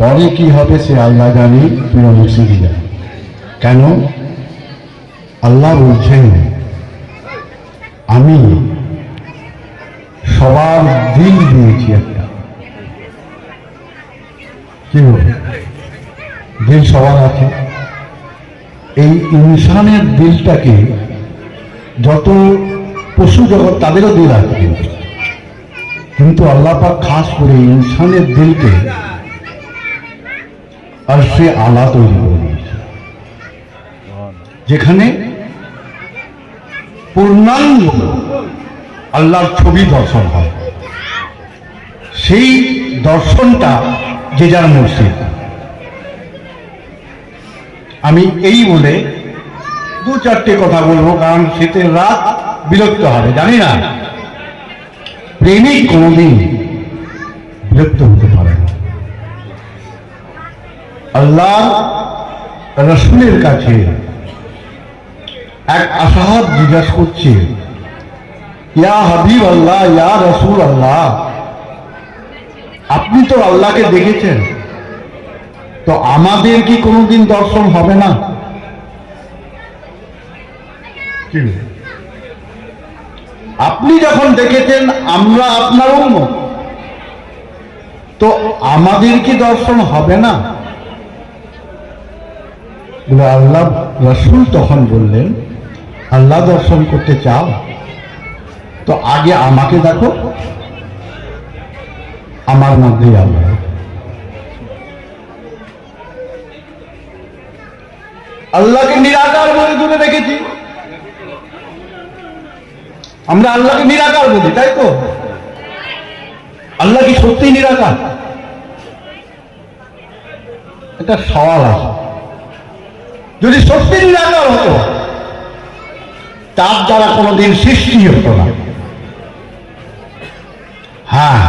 পরে কি হবে সে আল্লাহ জানি, পীর মুর্শিদি জানি। কেন? আল্লাহ বলছেন আমি সবার দিল দিয়েছি একটা। কি হবে? দিল সবার আছে। এই ইনসানের দিলটাকে, যত পশু জগৎ তাদেরও দিল আছে, কিন্তু আল্লাহ পাক খাস করে ইনসানের দিলকে আর সে আলা তৈরি করে দিয়েছে, যেখানে পূর্ণাঙ্গ আল্লাহর ছবি দর্শন হয়। সেই দর্শনটা যে যার মুর্শিদ। আমি এই বলে দু চারটে কথা বলবো, কারণ শীতের রাত, বিরক্ত হবে জানি না। প্রেমিক কোনদিন বিরক্ত হতে পারে না। আল্লাহ রসুলের কাছে এক আসাহাব জিজ্ঞাসা করছে, ইয়া হাবিব আল্লাহ, ইয়া রসুল আল্লাহ, আপনি তো আল্লাহকে দেখেছেন, তো আমাদের কি কোনোদিন দর্শন হবে না? আপনি যখন দেখেছেন আমরা আপনার উম্মত, তো আমাদের কি দর্শন হবে না? বলে আল্লাহ রসুল তখন বললেন, আল্লাহ দর্শন করতে চাও তো আগে আমাকে দেখো, আমার মধ্যেই আল্লাহ। আল্লাহকে নিরাকার বলে দূরে দেখেছি, আমরা আল্লাহকে নিরাকার বলি, তাই তো? আল্লাহ কি সত্যি নিরাকার? এটা সওয়াল আছে। যদি সত্যি নিরাকার হতো, তার দ্বারা কোনোদিন সৃষ্টি হতো না। হ্যাঁ,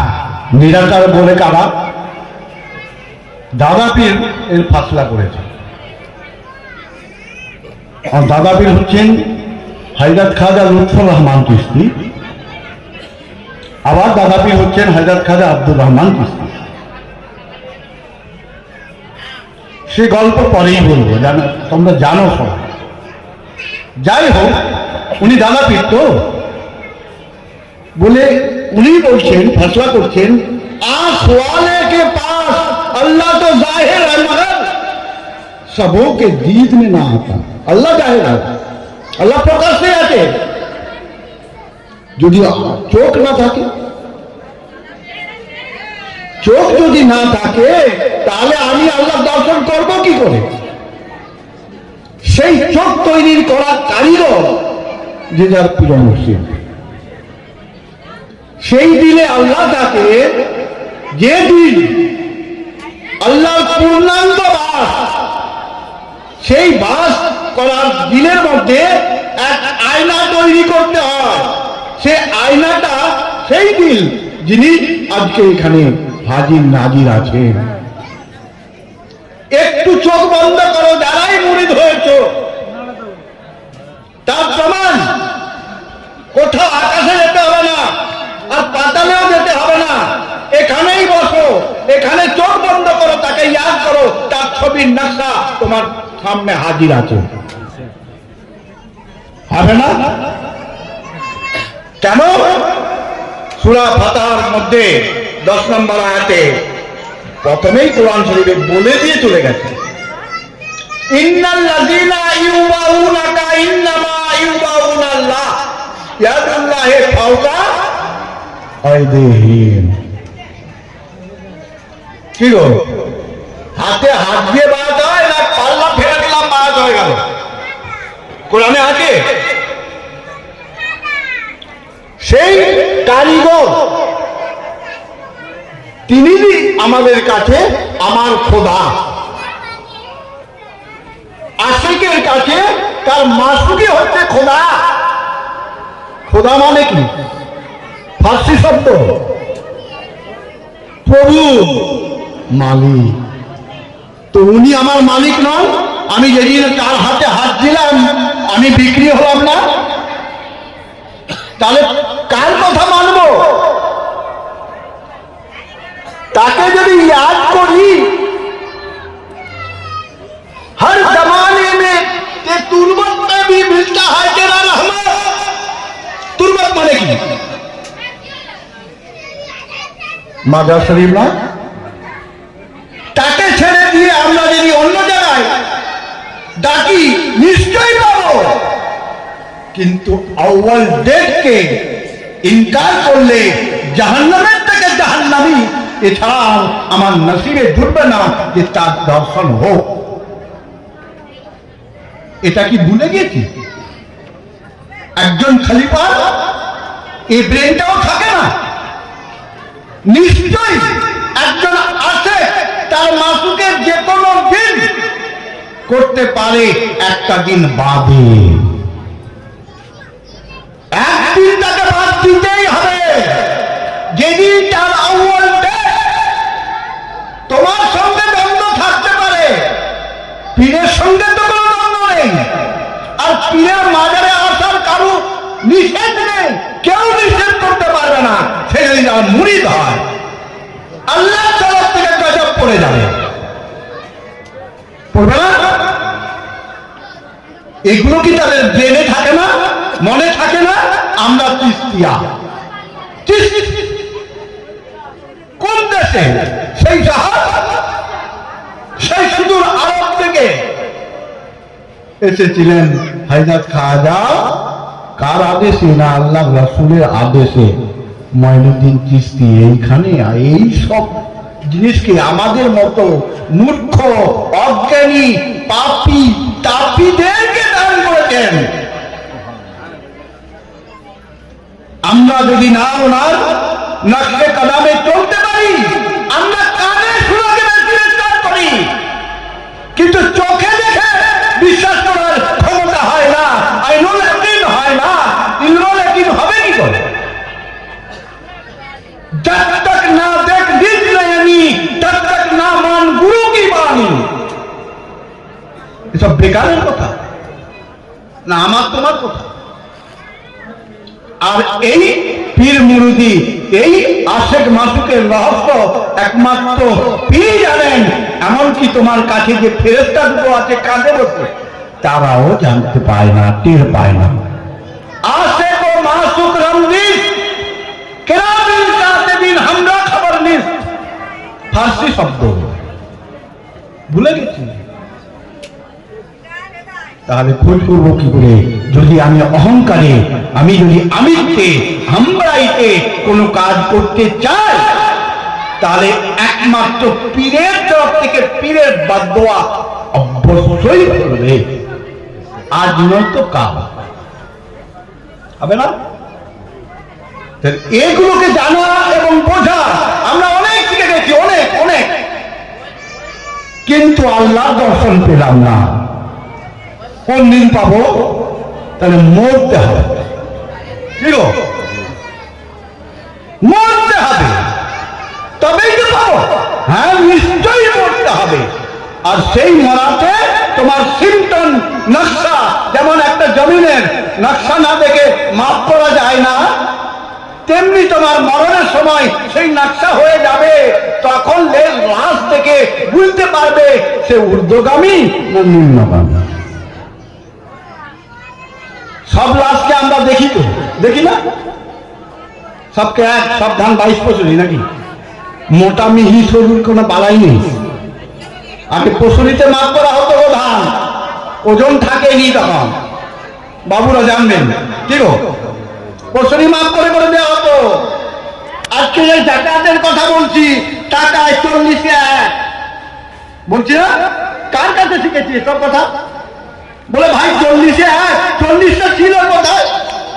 নিরাকার বলে কারা? দাদা পীর এর ফাসলা করেছে। আর দাদা পীর হচ্ছেন হযরত খাজা লুৎফর রহমান চিশতি, আবার দাদা পীর হচ্ছেন হযরত খাজা আব্দুর রহমান চিশতি। সে গল্প পরেই বলবো, জানো, তোমরা জানো সবাই। যাই হোক, উনি দাদা পীর তো বলে উনি বলছেন, ফসলা করছেন, आसवाले के पास अल्लाह तो जाहिर है मगर सबों के दीद में ना आता। अल्लाह जाहिर है, अल्लाह प्रकाशে আছে। যদি চোখ না থাকে, চোখ যদি না থাকে, তাহলে আমি আল্লাহ দর্শন করব কি করে? সেই চোখ তৈরির করা কারিগর যে যার পীর মুর্শিদ। সেই দিলে আল্লাহ তাকে, যে দিল আল্লাহর পূর্ণাঙ্গ বাস, সেই বাস করার দিলের মধ্যে এক আয়না তৈরি করতে হয়। সে আয়নাটা সেই দিল যিনি আজকে এখানে হাজির নাজির আছেন। একটু চোখ বন্ধ করো, যারাই মুরিদ হয়েছো, তার প্রমাণ। কোথাও আকাশে যেতে হবে না, আর পাতালেও যেতে হবে না, এখানেই বসো, এখানে চোখ বন্ধ করো, তাকে ইয়াদ করো, তার ছবির নকশা তোমার সামনে হাজির আছে। হবে না? কেন? সূরা ফাতিহার মধ্যে 10 নম্বর আয়াতে প্রথমেই কোরআন শরীফে বলে দিয়ে চলে গেছে, ইন্নাল্লাযীনা ইউবাউনাকা ইন্নামা ইউবাউনাল্লাহ ইয়াদুল্লাহি ফাওকা আইদিহিম। কি গো, হাতে হাত দিয়ে বাদ হয় না পাল্লা ফেলে দিলাম বাদ হয়ে গেল? কোরআনে আছে। সেই কারিগর তিনি আমাদের কাছে আমার খোদা। আশিকের কাছে তার মাসুকি হচ্ছে খোদা। খোদা মানে কি? ফার্সি শব্দ, প্রভু, মালিক। তো উনি আমার মালিক নন? আমি যেদিন তার হাতে হাত দিলাম আমি বিক্রি হলাম না? তাহলে কার কথা মানবো? তাকে যদি ইয়াদ করি মাজার শরীফ না, তাকে ছেড়ে দিয়ে আমরা যদি অন্য জায়গায় ডাকি নিশ্চয়ই পাবো, কিন্তু আউয়াল ডেটকে ইনকার করলে জাহান্নামের থেকে জাহান্নামী এছাড়া আমার নসিবে জুটবে না যে তার দর্শন হোক। এটা কি ভুলে গেছি? একজন খলিফা এই ব্রেনটাও থাকে না। নিশ্চয়ই একজন আছে তার মাসুকের যে কোনো দিন করতে পারে, একটা দিন বাদে একদিন তাকে বাদ দিতেই হবে। যেদিন তার আউয়াল ডেট, তোমার সঙ্গে দ্বন্দ্ব থাকতে পারে, পীরের সঙ্গে তো কোনো দ্বন্দ্ব নেই, আর পীরের মাজারে আসার কারো নিষেধ নেই, কেউ নিষেধ করতে পারবে না। সে যদি তার মুরিদ হয় আল্লাহর তরফ থেকে গজব পড়ে যাবে, পড়বে না? এগুলো কি তাদের ব্রেনে থাকে না, মনে থাকে না? আমরা চিস্তিয়া, কোন দেশে? সেই জাহাজ, সেই সুদূর আরব থেকে এসেছিলেন হযরত খাজা। কার আদেশে? না আল্লাহ রাসূলের আদেশে। মঈনুদ্দিন চিশতি এইখানে এই সব জিনিসকে আমাদের মতো মূর্খ, অজ্ঞানী, পাপী, তাপীদেরকে দান করেছেন। আমরা যদি না ওনার নকশে কদমে চলতে পারি, আমরা কানে শুনে বিশ্বাস করি, কিন্তু চোখে দেখে বিশ্বাস করার ক্ষমতা হয় না, আইনুল ইয়াকিন হয় না। ইলমুল ইয়াকিন হবে কি করে? जब तक ना देख निज नयनी तब तक ना मान गुरु की बानी। এসব বেকারের কথা না, আমার তোমার কথা। আর এই পীর মুরিদি, এই আশেক মাসুকের রহস্য একমাত্র পীর জানেন। এমনকি তোমার কাছে যে ফেরেশতা দুটো আছে কাঁধে বসে, তারাও জানতে পায় না, টের পায় না। আশেক ও মাসুক রমজিশ কেরামিন কাতিবিন হামরা খবর নিস, ফার্সি শব্দ, ভুলে গেছি। তাহলে খোঁজ করবো কি করে? যদি আমি অহংকারে, আমি যদি আমিত্বে, হামরাইতে কোনো কাজ করতে চাই, তাহলে একমাত্র পীরের তরফ থেকে পীরের বাদদোয়া অবশ্যই করবে। আজ নয়তো কাল হবে না। এগুলোকে জানা এবং বোঝা আমরা অনেক শিখে গেছি, অনেক অনেক, কিন্তু আল্লাহর দর্শন পেলাম না। কোন দিন পাবো? তাহলে মরতে হবে। কি গো? মরতে হবে, তবেই তো পাবো। হ্যাঁ, নিশ্চয়ই মরতে হবে। আর সেই মরাতে তোমার সিমটন নকশা, যেমন একটা জমিনের নকশা না দেখে মাপ করা যায় না, তেমনি তোমার মরণের সময় সেই নকশা হয়ে যাবে। তখন লাশ থেকে বুঝতে পারবে সে ঊর্ধ্বগামী না নিম্নগামী। সব লাশকে আমরা দেখি তো, দেখি না? সবকে এক, সব ধান 22 পশুরি নাকি? মোটা মিহি সরুর কোনো বালাই নেই। আগে পশুরিতে মাপ করা হতো গো ধান, ওজন থাকেনি তখন, বাবুরা জানবেন। কি গো? পশুরি মাপ করে করে দেওয়া হতো। আজকে এই জাকাতের কথা বলছি, টাকায় 40-এ 1 বলছি না? কার কাছে শিখেছি সব কথা? বলে ভাই 40-এ 1, 40টা ছিল কোথায়?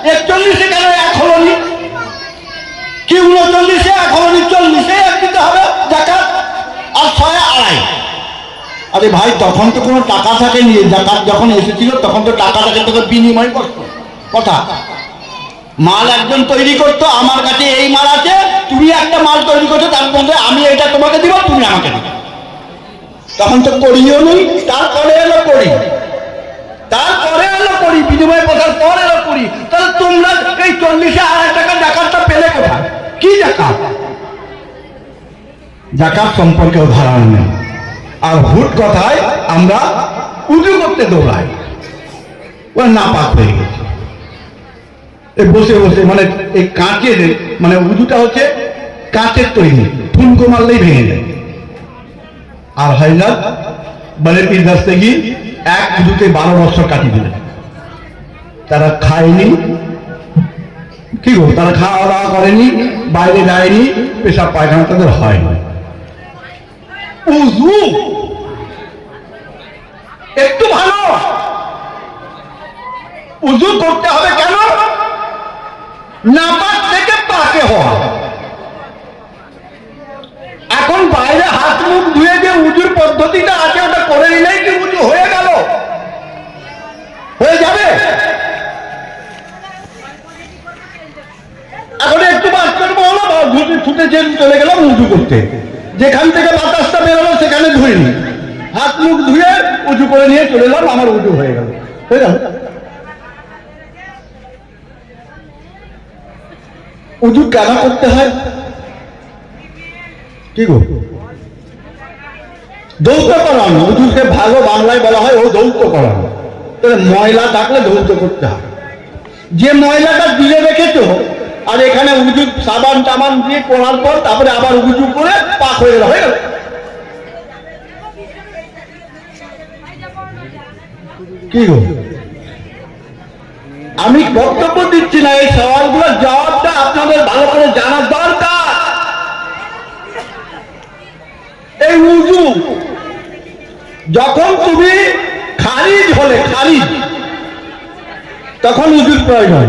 41-এ কেন 1 হলনি? কি 39-এ 1 হলনি? 40-এ 1 দিতে হবে জাকাত, আর 6-এ 2.5। আরে ভাই, তখন তো কোনো টাকা থাকেনি। জাকাত যখন এসেছিল তখন তো টাকাটাকে তোকে বিনিময় করতো। কথা, মাল একজন তৈরি করতো, আমার কাছে এই মাল আছে, তুমি একটা মাল তৈরি করছো, তার মধ্যে আমি এটা তোমাকে দিব, তুমি আমাকে দিবে। তখন তো করিও নেই, তারপরে এলো করি, তারপরে এলো করি, বিনিময় কথার পর এলো করি। তাহলে তোমরা এই 40-এ 2.5 টাকা জাকাতটা পেলে কোথায়? কি জাকাত? জাকাত সম্পর্কেও ধারণা নেই। আর হুট কথায় আমরা উজু করতে দৌড়াই, ও নাপাক হয়ে গেছে। বসে বসে, মানে এই কাঁচের, মানে উজুটা হচ্ছে কাঁচের তৈরি, ঠুনকো মারলেই ভেঙে যায়। আর হয় না মানে পীর কাছ থেকে এক উজুতে 12 বছর কাটিয়ে দিলেন। তারা খায়নি, কি গো, তারা খাওয়া দাওয়া করেনি, বাইরে যায়নি, পেশাব পায়খানা তাদের হয়নি। উজু একটু ভালো, উজু করতে হবে কেন? নাপাক থেকে পাকে হওয়া। এখন বাইরে হাত মুখ ধুয়ে যে উজুর পদ্ধতিটা আছে ওটা করে নিলেই কি উজু হয়ে গেল? হয়ে যাবে? এখন একটু বাচ্চার বলো ছুটে চলে গেলাম উজু করতে, যেখান থেকে বাতাসটা বেরোলো সেখানে ধুইনি, হাত মুখ ধুয়ে উজু করে নিয়ে চলে এলাম, আমার উজু হয়ে গেল। হয়ে গেল? উজু কেন করতে হয়? কি গো, ধৌত করানো। উজুকে ভালো বাংলায় বলা হয় ও ধৌত করানো। ময়লা থাকলে ধৌত করতে হয়। যে ময়লাটা দিলে রেখেছো আর এখানে উজু সাবান টাবান দিয়ে করার পর তারপরে আবার উজু করে পাক হয়ে গেল, হয়ে গেল। কি গো, আমি বক্তব্য দিচ্ছি না, এই সওয়ালগুলোর জবাবটা আপনাদের ভালো করে জানার দরকার। এই উজু যখন তুমি খারিজ হলে, খারিজ, তখন উজুর প্রয়োজন।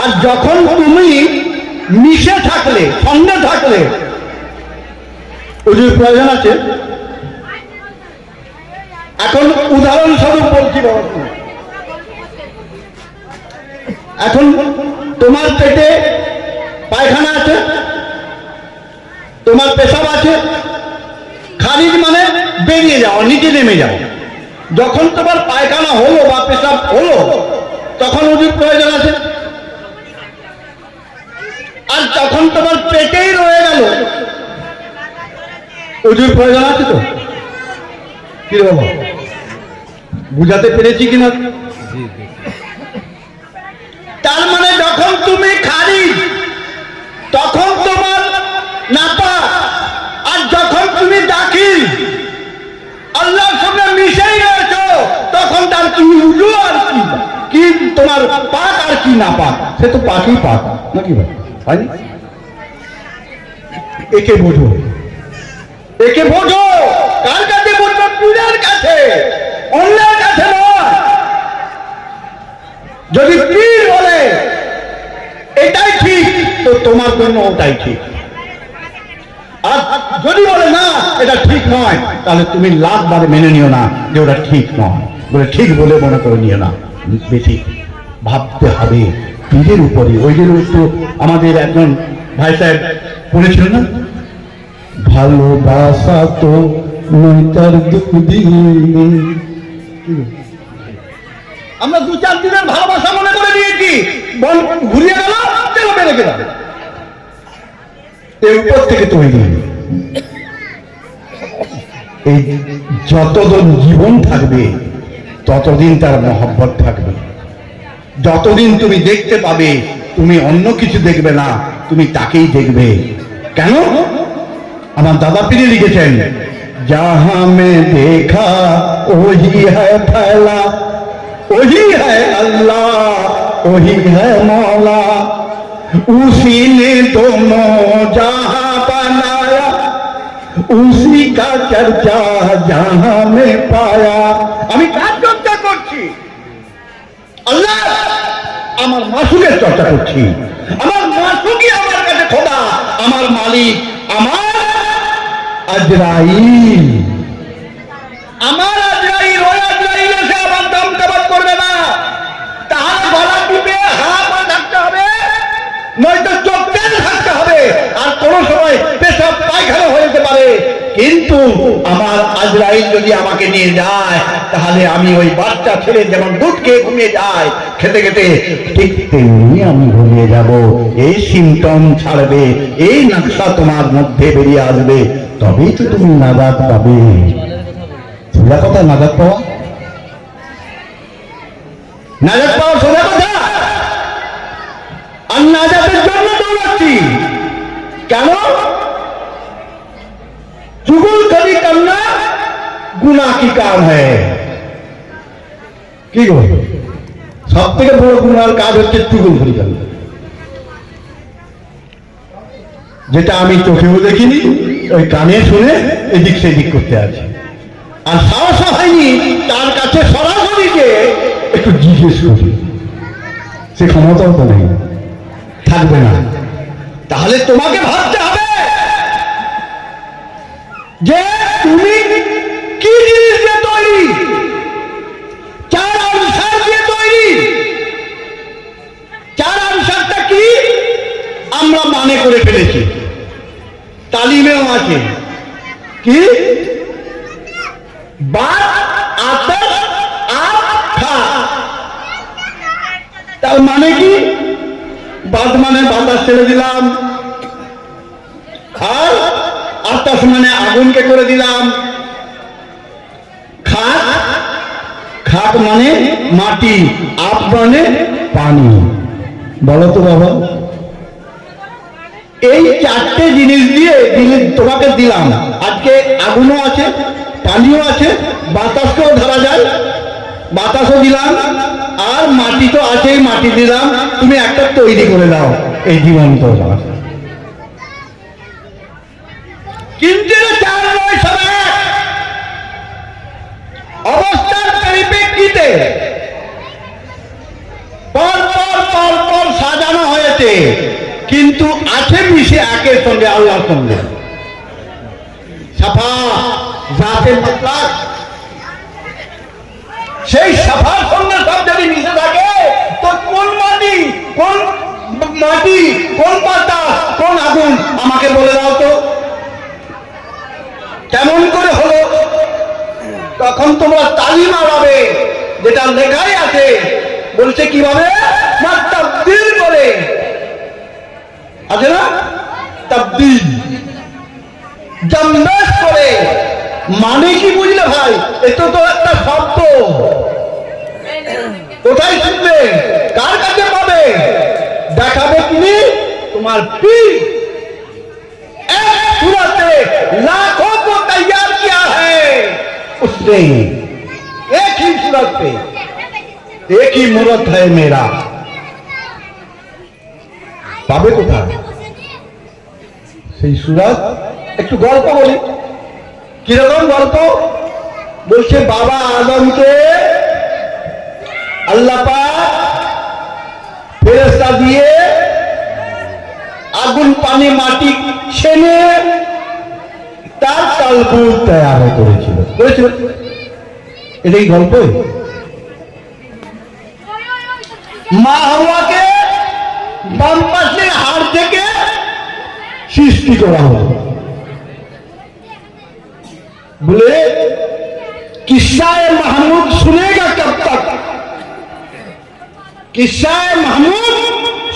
আর যখন তুমি মিশে থাকলে, সঙ্গে থাকলে, উজুর প্রয়োজন আছে। এখন উদাহরণস্বরূপ বলছি বাবা, এখন তোমার পেটে পায়খানা আছে, তোমার পেশাব আছে। খারিজ মানে বেরিয়ে যাও, নিচে নেমে যাও। যখন তোমার পায়খানা হলো বা পেশাব হলো তখন উজুর প্রয়োজন আছে। আর যখন তোমার পেটেই রয়ে গেল উজুর প্রয়োজন আছে তো? কি বাবা, বুঝাতে পেরেছি কিনা? তার মানে যখন তুমি খারিজ তখন তোমার নাপাক, আর যখন তুমি দাখিল আল্লাহর সঙ্গে মিশেই রয়েছো তখন তার কি উজু আর কি তোমার পাক আর কি না পাক, সে তো পাকই পাক নাকি ভাই? একে বোঝো, একে বোঝো। কার কাছে বুঝবো? পীরের কাছে, অন্যের কাছে নয়। যদি পীর বলে এটাই ঠিক তো তোমার জন্য ওটাই ঠিক, আর যদি বলে না এটা ঠিক নয় তাহলে তুমি লাখ বারে মেনে নিও না যে ওটা ঠিক নয়, বলে ঠিক বলে মনে করে নিও না। বেশি ভাবতে হবে পীরের উপরে। ওই যে একটু আমাদের একজন ভাই সাহেব বলেছিল না, ভালোবাসা তো নৈতার দুঃখ দিন। আমরা 2-4 দিনের ভালোবাসা মনে করে দিয়েছি, ঘুরিয়ে গেল, চলো বেড়ে গেল। এর উপর থেকে তৈরি। এই যতদিন জীবন থাকবে ততদিন তার মহব্বত থাকবে। যতদিন তুমি দেখতে পাবে, তুমি অন্য কিছু দেখবে না, তুমি তাকেই দেখবে। কেন? আমার দাদা পীরে লিখেছেন, जहां में देखा वही है फैला, वही है अल्लाह, वही है मौला, उसी ने दोनों जहां बनाया, उसी का चर्चा जहां में पाया। আমি কার চর্চা করছি? আল্লাহ। আমার মাসুকের চর্চা করছি। আমার মাসুকই আমার কাছে খোদা, আমার মালিক, আমার আজরাইল। আমার আজরাইল, ওই আজরাইল এসে আমার দাম কাবাদ করবে না। তাহলে গলা টিপে হা করে থাকতে হবে, নয়তো চোখ তেল থাকতে হবে। আর কোন সময় পেশাব পায়খানা হয়ে যেতে পারে, কিন্তু আমার আজরাইল যদি আমাকে নিয়ে যায় তাহলে আমি ওই বাচ্চা ছেলে যেমন দুধ খেয়ে ঘুমিয়ে যায়, খেতে খেতে ঠিক তেমনি আমি ঘুমিয়ে যাব। এই সিমটম ছাড়বে, এই নকশা তোমার মধ্যে বেরিয়ে আসবে, তবেই তো তুমি নাজাত পাবে। সোজা কথা নাজাত পাওয়া, নাজাত পাওয়া সোজা কথা। আর নাজাতের জন্য দৌড়াচ্ছি, কেন? चुगलखोरी करना गुनाह की काम है। কি গো, সব থেকে বড় গুনার কাজ হচ্ছে চুগলখোরি করা, যেটা আমি চোখেও দেখিনি, ওই কানে শুনে এদিক সেদিক করতে আছে। আর সাহস হয়নি তার কাছে সরাসরি গিয়ে একটু জিজ্ঞেস করি, সে ক্ষমতাও তো নেই, থাকবে না। তাহলে তোমাকে ভাবতে হবে যে তুমি কি জিনিস দিয়ে তৈরি, চার আনসার দিয়ে তৈরি। চার আনসারটা কি আমরা মানে করে ফেলেছি, তালিমেও আছে। কি? বাত, আতশ, আব, খা। তার মানে কি? বাত মানে বাতাস ছেড়ে দিলাম, আর আতশ মানে আগুনকে করে দিলাম, খাক, খাক মানে মাটি, আব মানে পানি। বলো তো বাবা, এই চারটে জিনিস দিয়ে তোমাকে দিলাম। আজকে আগুনও আছে, পানিও আছে, বাতাসকেও ধরা যায়, বাতাসও দিলাম, আর মাটি তো আছেই, মাটি দিলাম। তুমি একটা তৈরি করে দাও এই জীবন্ত। কিন্তু চার নয়, সব এক। অবস্থার পরিপ্রেক্ষিতে পর পর পর পর সাজানো হয়েছে, কিন্তু আছে মিশে একের সঙ্গে, আল্লাহর সঙ্গে। সাফা জাতে মুতলাক, সেই সাফার সঙ্গে সব যদি মিশে থাকে, তো কোন মাটি, কোন মাটি, কোন পাতা, কোন আগুন, আমাকে বলে দাও তো কেমন করে হলো? তখন তোমরা তালি মারাবে, যেটা লেখাই আছে। বলছে কিভাবে? না, তাবদীল করে আছে না, তাবদীল জমবেশ করে। মানে কি বুঝলে ভাই? এটা তো একটা শব্দ। কোথায় শুনবে, কার কাছে পাবে? দেখাবে তুমি তোমার পীর। এক सूरत लाखों को तैयार किया है उसने, एक ही सूरत पे, एक ही मूरत है मेरा। পাবে কোথায় সেই সুরত? একটু গল্প বলি। কিরকম গল্প? বলছে বাবা আদমকে আল্লাহ পাক ফেরেশতা দিয়ে আগুন পানি মাটি ছেনে তার তালবুট তৈরি করেছিল। এটাই গল্প। মা হাওয়াকে বাম পাশের হাড় থেকে সৃষ্টি করা হলো। बोले किस्सा-ए महमूद सुनेगा कब तक? किस्सा-ए महमूद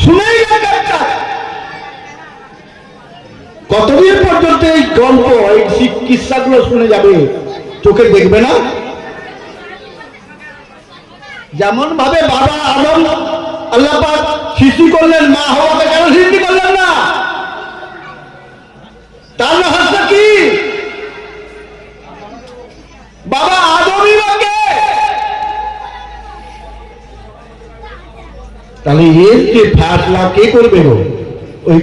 सुनेगा कब तक? কতদিন পর্যন্ত এই গল্প, এই কিস্সাগুলো শুনে যাবে, চোখে দেখবে না? যেমন ভাবে বাবা আদম আল্লাহ পাক সৃষ্টি করলেন, মা হাওয়াকে কেন সৃষ্টি করলেন না? তার রহস্য কি? বাবা আদমই কে? তাহলে এর যে ফ্যাসলা কে করবে? ওই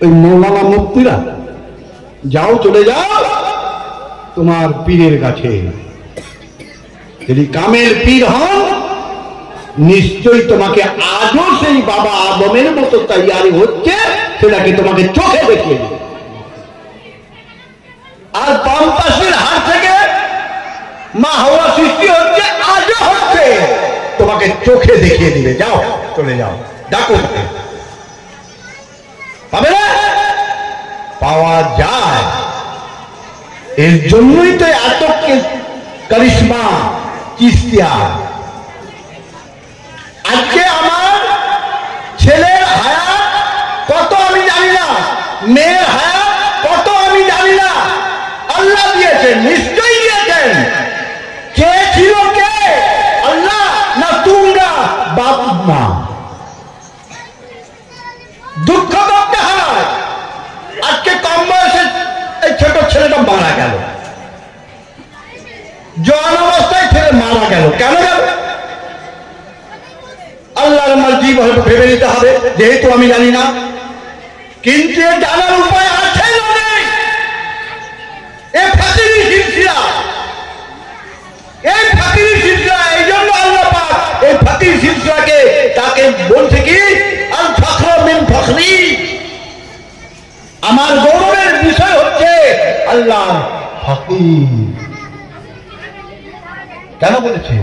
ওই মৌলানা মুফতিরা? যাও, চলে যাও তোমার পীরের কাছে। যদি কামেল পীর হন, নিশ্চয়ই তোমাকে আজও সেই বাবা আদমের মতো তৈরি হচ্ছে, সেটাকে তোমাকে চোখে দেখিয়ে দেবে। আর বাম পাশের হাত থেকে মা হাওয়া সৃষ্টি হচ্ছে, আজও হচ্ছে, তোমাকে চোখে দেখিয়ে দিবে। যাও, চলে যাও, ডাকো। পাবে না? পাওয়া যায়। এর জন্যই তো এত কারিশমা চিস্তিয়া। আজকে আমার ছেলের হায়াত কত আমি জানি না, মেয়ের হায়াত কত আমি জানি না, আল্লাহ দিয়েছেন, নিশ্চয়ই দিয়েছেন। কে ছিল কে? আল্লাহ না তোমরা বাপ মা? দুঃখ করতে হয় রাজনীতি ভেবে নিতে হবে, যেহেতু আমি জানি না। কিন্তু জানার উপায় আছে না নেই? এ ফাকিরি সিলসিলা, এই ফাকিরি সিলসিলা, এই জন্য আল্লাহ পাক এই ফাকিরি সিলসিলাকে তাকে বলছে কি আল ফখর মিন ফখরি, আমার গৌরবের বিষয় হচ্ছে আল্লাহ ফকির। কেন বলেছে?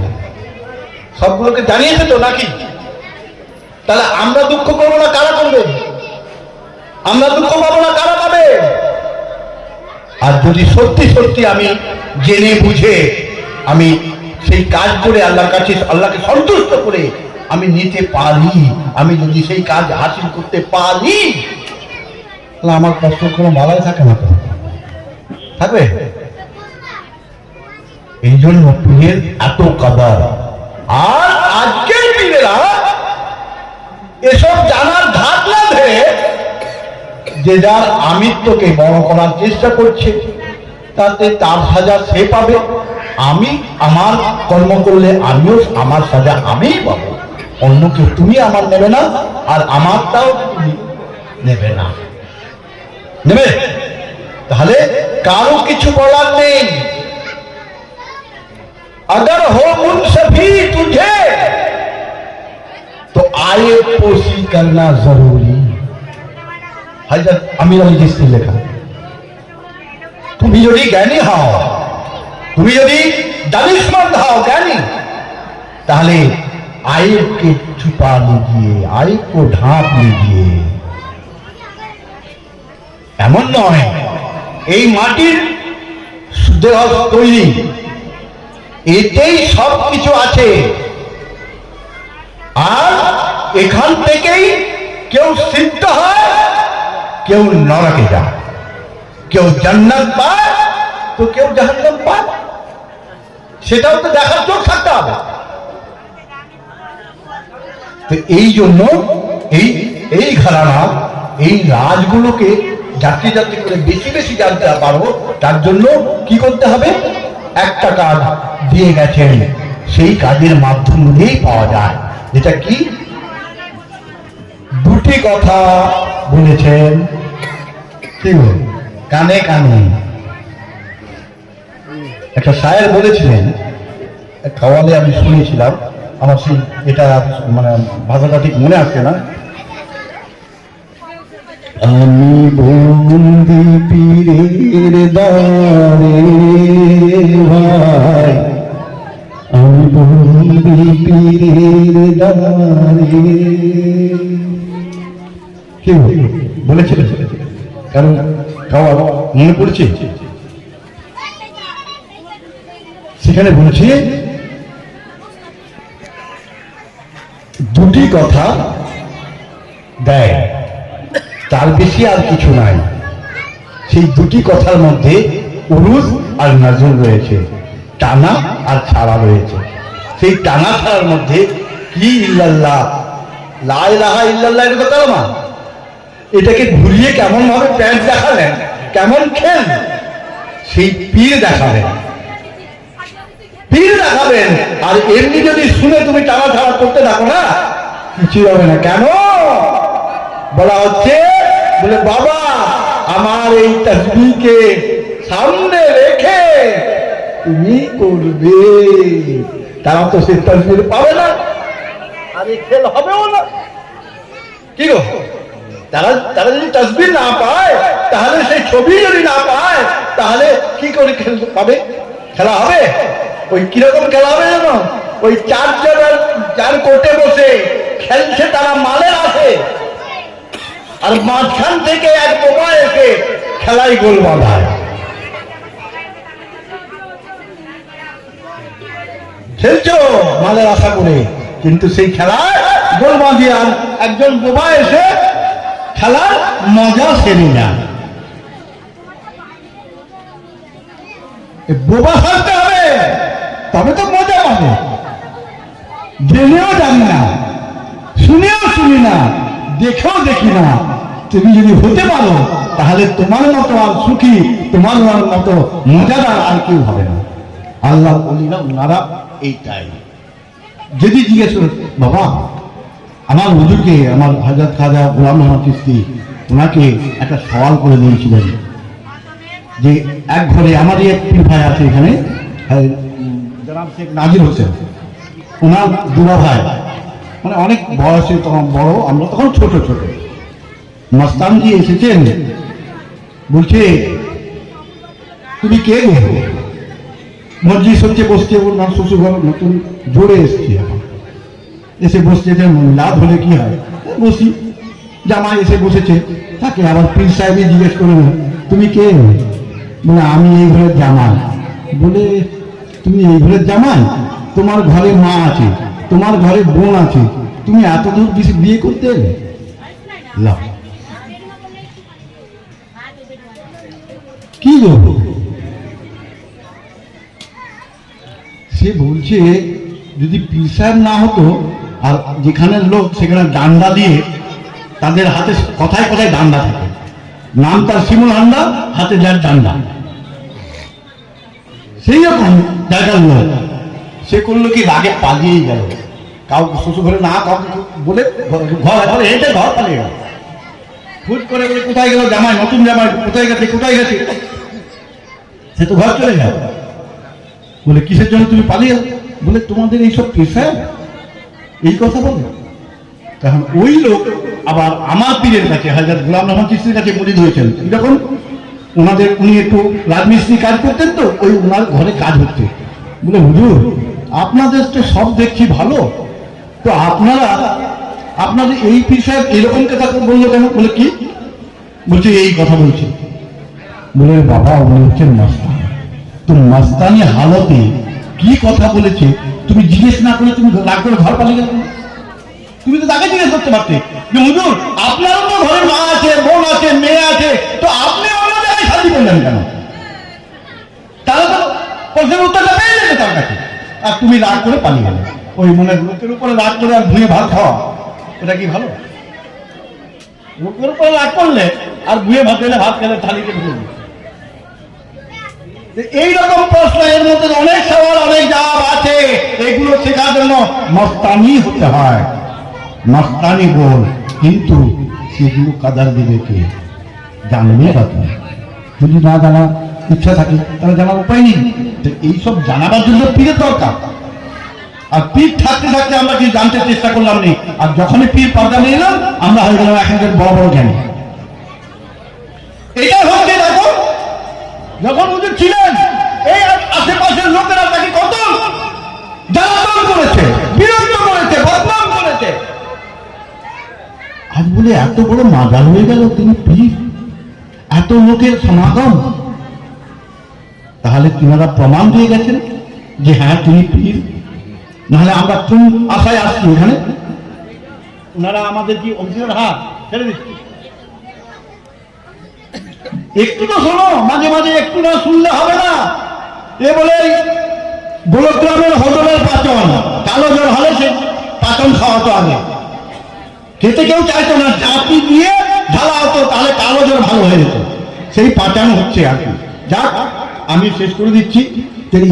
সবগুলোকে জানিয়েছে তো নাকি? তাহলে আমরা দুঃখ করবো না কারা করবে? আমরা দুঃখ পাবো না কারা পাবে? আর যদি সত্যি সত্যি আমি জেনে বুঝে আমি সেই কাজ করে আল্লাহর কাছে আল্লাহকে সন্তুষ্ট করে আমি নিতে পারি, আমি যদি সেই কাজ হাসিল করতে পারি, তাহলে আমার কষ্ট কোনো বালাই থাকে না, থাকবে? এই জন্য পীরের এত কদর। আর আজকের পীরেরা এসব জানার ধাত না ধরে যে যার আমিত্বকে বড় করার চেষ্টা করছে, তাতে তার সাজা সে পাবে, আমি আমার কর্ম করলে আমিও আমার সাজা আমিই পাবো, অন্য কেউ তুমি আমার নেবে না, আর আমারটাও তুমি নেবে না। নেবে? তাহলে কারো কিছু বলার নেই। अगर हो मुनसफी तुझे तो आए पोसी करना जरूरी। हजरत আমির আলী চিশতি লেখা। তুমি যদি জ্ঞানী হও, তুমি যদি দানিশমন্দ হও, জ্ঞানী, তাহলে आयब के छुपा लीजिए, आयब को ढांप लीजिए। এমন নয় এই মাটির দেহ তৈরি, এতেই সব কিছু আছে, আর এখান থেকেই কেউ সিদ্ধ হয়, কেউ নরকে যায়, কেউ জান্নাত পায় তো কেউ জাহান্নাম পায়, সেটাও তো দেখার চোখ থাকতে হবে। তো এই জন্য এই ঘরানা, এই রাজগুলোকে যাত্রী যাত্রী করে বেশি বেশি জানতে পারবো, তার জন্য কি করতে হবে? একটা কাজ দিয়ে গেছেন, সেই কাজের মাধ্যম দিয়েই পাওয়া যায়। যেটা কি? দুটি কথা বলেছেন, কি বল কানে কানে। একটা শায়ের বলেছিলেন, খাওয়ালে আমি শুনেছিলাম, আমার সেই এটা মানে ভাষাটা ঠিক মনে আসছে না। আমি বন্দি পীরের দ্বারে ভাই, আমি বন্দি পীরের দ্বারে। কি বলেছিল? কারণ খাওয়া মনে পড়ছে, সেখানে বলছে দুটি কথা দেয়, তার বেশি আর কিছু নাই। সেই দুটি কথার মধ্যে উরুজ আর নাজুল রয়েছে, টানা আর ছাড়া রয়েছে। সেই টানা ছাড়ার মধ্যে কি ইল্লাল্লাহ, লা ইলাহা ইল্লাল্লাহ, এটা তো কালেমা। এটাকে ঘুরিয়ে কেমন ভাবে প্যান্ট দেখালেন, কেমন খেল, সেই পীর দেখাবেন, পীর দেখাবেন। আর এমনি যদি শুনে তুমি টানা ছাড়া করতে থাকো না, কিছু হবে না। কেন বলা হচ্ছে? বলে বাবা আমার এই তাসবিহকে সামনে রেখে তুমি করবে, তারা তো সেই তাসবিহ পাবে না, আর এই খেল হবেও না। কি গো, তারা যদি তাসবিহ না পায়, তাহলে সেই ছবি যদি না পায়, তাহলে কি করে খেলতে পাবে? খেলা হবে? ওই কিরকম খেলা হবে জানো? ওই চার কোর্টে বসে খেলছে তারা মালের আছে, আর মাঝখান থেকে এক বোমা এসে খেলায় গোল বাঁধায়। খেলছো মালের আশা করে, কিন্তু সেই খেলায় গোল বাঁধিয়ে আর একজন বোমা এসে খেলার মজা সেরে নেয়। বোমা থাকতে হবে, তবে তো মজা পাবে। জেনেও জানি না, শুনেও শুনি না, দেখেও দেখি না, তুমি যদি হতে পারো তাহলে তোমার মতো আর সুখী, তোমার মতো মজাদার আর কেউ হবে না। আল্লাহ বলিনা ওনারা এইটাই। যদি জিজ্ঞেস করো বাবা আমার হুজুরকে, আমার হযরত খাজা গোলাম মোহাম্মদ চিশতি, ওনাকে একটা সওয়াল করে দিয়েছিলেন যে এক ঘরে আমারই এক পীর ভাই আছে এখানে, জনাব শেখ নাজির হোসেন, ওনার দুলা ভাই, মানে অনেক বয়সে তখন বড়, আমরা তখন ছোট ছোট। মস্তানজি এসেছেন, বলছে তুমি কে গো? মসজিদ হচ্ছে, বসছে, ওনার শ্বশুর ঘর নতুন জোরে এসছে, এখন এসে বসছে, লাভ হলে কি হয়, বসি। জামাই এসে বসেছে, তাকে আবার পীর সাহেবই জিজ্ঞেস করে, তুমি কে? বলে আমি এই ঘরের জামাই। বলে তুমি এই ঘরের জামাই? তোমার ঘরে মা আছে, তোমার ঘরে বোন আছে, তুমি এত দূর বিয়ে করতে এলে? লাভ কি গো? সে বলছে যদি পীর সাহেব না হতো, আর যেখানের লোক সেখানে ডান্ডা দিয়ে, তাদের হাতে কথায় কথায় ডান্ডা থাকে, নাম তার শিমুল হান্ডা, হাতে যার ডান্ডা, সেই রকম জায়গার লোক। সে করলো কি, রাগে পালিয়েই গেল, কাউকে শ্বশুর ঘরে না কাউকে বলে ঘর হেঁটে ঘর পালিয়ে গেল। ফুট করে বলে কোথায় গেল জামাই, নতুন জামাই কোথায় গেছে, কোথায় গেছে? সে তো ঘর চলে গেল। বলে কিসের জন্য তুমি পালিয়ে? বলে তোমাদের এইসব পেশা এই কথা বলে। তখন ওই লোক আবার আমার পীরের কাছে, হযরত গোলাম মোহাম্মদ চিশতির কাছে মুরিদ হয়েছেন। যখন ওনাদের, উনি একটু রাজমিস্ত্রি কাজ করতেন, তো ওই ওনার ঘরে কাজ হচ্ছে। বলে হুজুর আপনাদের তো সব দেখছি ভালো, তো আপনাদের এই পীর সাহেব এরকম কথা বললো কেন? বলে কি বলছে? এই কথা বলছে। বলে বাবা উনি হচ্ছেন মাস্তান, তো মাস্তানি হালতে কি কথা বলেছে তুমি জিজ্ঞেস না করে তুমি রাগ করে ঘর পালিয়ে গেলে? তুমি তো তাকে জিজ্ঞেস করতে পারতে যে হুজুর আপনারও তো ঘরে মা আছে, বোন আছে, মেয়ে আছে, তো আপনি অন্য জায়গায় শাদি করলেন কেন? তাহলে তো প্রশ্নের উত্তরটা পেয়ে যেত তার কাছে। আর তুমি রাগ করে পালিয়ে গেলে। ওই মনে লোকের উপরে রাগ করে আর ভুঁয়ে ভাত খাওয়া, এটা কি ভালো? লোকের উপরে রাগ করলে আর ভুঁয়ে ভাত খেলে, ভাত খেলে থালিতে ঢুকে। এইরকম প্রশ্ন, এর মধ্যে অনেক সওয়াল, অনেক জবাব আছে। এগুলো শেখার জন্য মস্তানি হতে হয়, মস্তানি বল। কিন্তু সেগুলো কাদার দিবে কে? জানবে কথা। যদি না জানা ইচ্ছা থাকে তাহলে জানার উপায় নেই। এইসব জানাবার জন্য পীরের দরকার। আর পীর থাকতে থাকতে আমরা কি জানতে চেষ্টা করলাম নেই, আর যখনই পীর পর্দা নিয়ে এলাম আমরা হয়ে গেলাম এখানকার বড় বড় জ্ঞানী। এটা হচ্ছে দেখো, যখন হুজুর ছিলেন এই আশেপাশের লোকেরা তাকে কত জ্বালাতন করেছে, বিরক্ত করেছে, বদনাম করেছে। আজ বলে এত বড় মাজার হয়ে গেল, তিনি পীর, এত লোকের সমাগম। তাহলে তিনারা প্রমাণ দিয়ে গেছেন যে হ্যাঁ তিনি পীর। নাহলে আমরা কোন আশায় আসছি এখানে? ওনারা আমাদের কি অংশের হাত ছেড়ে দিচ্ছে? একটু তো শোনো, মাঝে মাঝে একটু না শুনলে হবে না। এ বলে গোলকগ্রামের হোটেলের পাচন, কালো জ্বর হলে সে পাচন খাওয়াতো আগে, খেতে কেউ চাইতো না, চাপি দিয়ে ঢালা হতো, তাহলে কালো জ্বর ভালো হয়ে যেত। সেই পাচন হচ্ছে আর কি। যাক, আমি শেষ করে দিচ্ছি।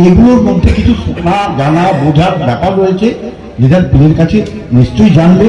এগুলোর মধ্যে কিছু শোনা, জানা, বোঝার ব্যাপার রয়েছে, যেটা পীরের কাছে নিশ্চয়ই জানবে।